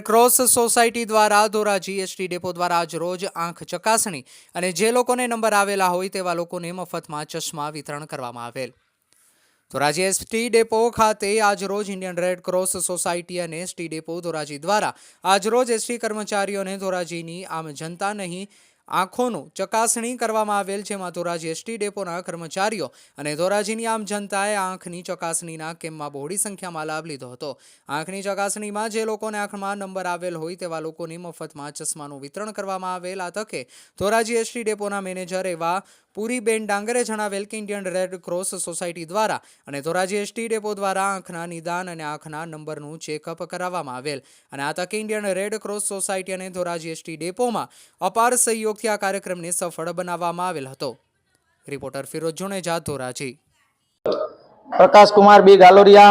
Red Cross society દ્વારા Dhoraji ST depot દ્વારા આજ રોજ આંખ ચકાસણી અને જે લોકોને નંબર આવેલા હોય તેવા લોકોને મફતમાં ચશ્મા વિતરણ કરવામાં આવેલ। ધોરાજી એસટી ડેપો ખાતે આજરોજ ઇન્ડિયન રેડક્રોસ સોસાયટી અને એસટી ડેપો ધોરાજી દ્વારા આજરોજ એસટી કર્મચારીઓને ધોરાજીની આમ જનતા નહીં આંખોનું ચકાસણી કરવામાં આવેલ, જેમાં ધોરાજી એસટી ડેપોના કર્મચારીઓ અને ધોરાજીની આમ જનતાએ આંખની ચકાસણીના કેમ્પમાં બહોળી સંખ્યામાં લાભ લીધો હતો। આંખની ચકાસણીમાં જે લોકોને આંખમાં નંબર આવેલ હોય તેવા લોકોને મફતમાં ચશ્માનું વિતરણ કરવામાં આવેલ। આ તકે ધોરાજી એસટી ડેપોના મેનેજર એવા પૂરીબેન ડાંગરે જણાવેલ કે ઇન્ડિયન રેડક્રોસ સોસાયટી દ્વારા અને ધોરાજી એસટી ડેપો દ્વારા આંખના નિદાન અને આંખના નંબરનું ચેકઅપ કરાવવામાં આવેલ અને આ તકે ઇન્ડિયન રેડક્રોસ સોસાયટી અને ધોરાજી એસટી ડેપોમાં અપાર સહયોગથી આ કાર્યક્રમને સફળ બનાવવામાં આવેલ હતો। Reporter Firoz Juneja, Dhoraji. Prakash Kumar B Galoriya,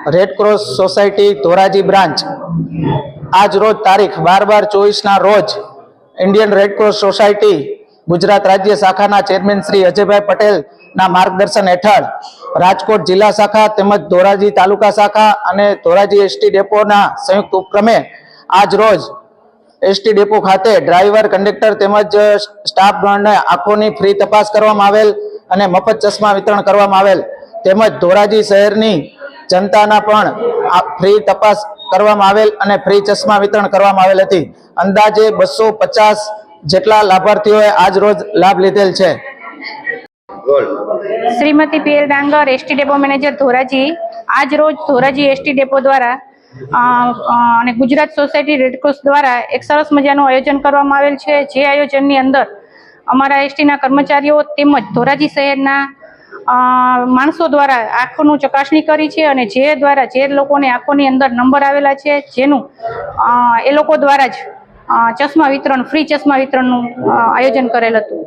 Red Cross society Dhoraji branch. आज रोज तारीख 12/12/24 ना रोज इंडियन रेडक्रॉस सोसायटी गुजरात राज्य शाखा चेरमेन श्री अजयभाई पटेल ना मार्गदर्शन हेठळ राजकोट जिला शाखा तेमज धोराजी तालुका शाखा અને ધોરાજી એસટી ડેપોના સંયુક્ત ઉપક્રમે આજ રોજ એસટી ડેપો ખાતે ડ્રાઈવર, કંડક્ટર તેમજ સ્ટાફગણને આંખોની ફ્રી તપાસ કરવામાં આવેલ અને મફત ચશ્મા વિતરણ કરવામાં આવેલ તેમજ ધોરાજી શહેરની જનતાના પણ ફ્રી તપાસ કરવામાં આવેલ અને ફ્રી ચશ્મા વિતરણ કરવામાં આવેલ હતી। અંદાજે 250 જેટલા લાભાર્થીઓએ આજ રોજ લાભ લીધેલ છે। श्रीमती पीएल डांगर, एसटी डेपो मैनेजर धोराजी। आज रोज धोराजी एसटी डेपो द्वारा અને ગુજરાત સોસાયટી રેડક્રોસ દ્વારા એક સરસ મજાનું આયોજન કરવામાં આવેલ છે, જે આયોજનની અંદર અમારા એસટીના કર્મચારીઓ તેમજ ધોરાજી શહેરના માણસો દ્વારા આંખોનું ચકાસણી કરી છે અને જે દ્વારા જે લોકોને આંખોની અંદર નંબર આવેલા છે જેનું એ લોકો દ્વારા જ ચશ્મા વિતરણ, ફ્રી ચશ્મા વિતરણનું આયોજન કરેલ હતું।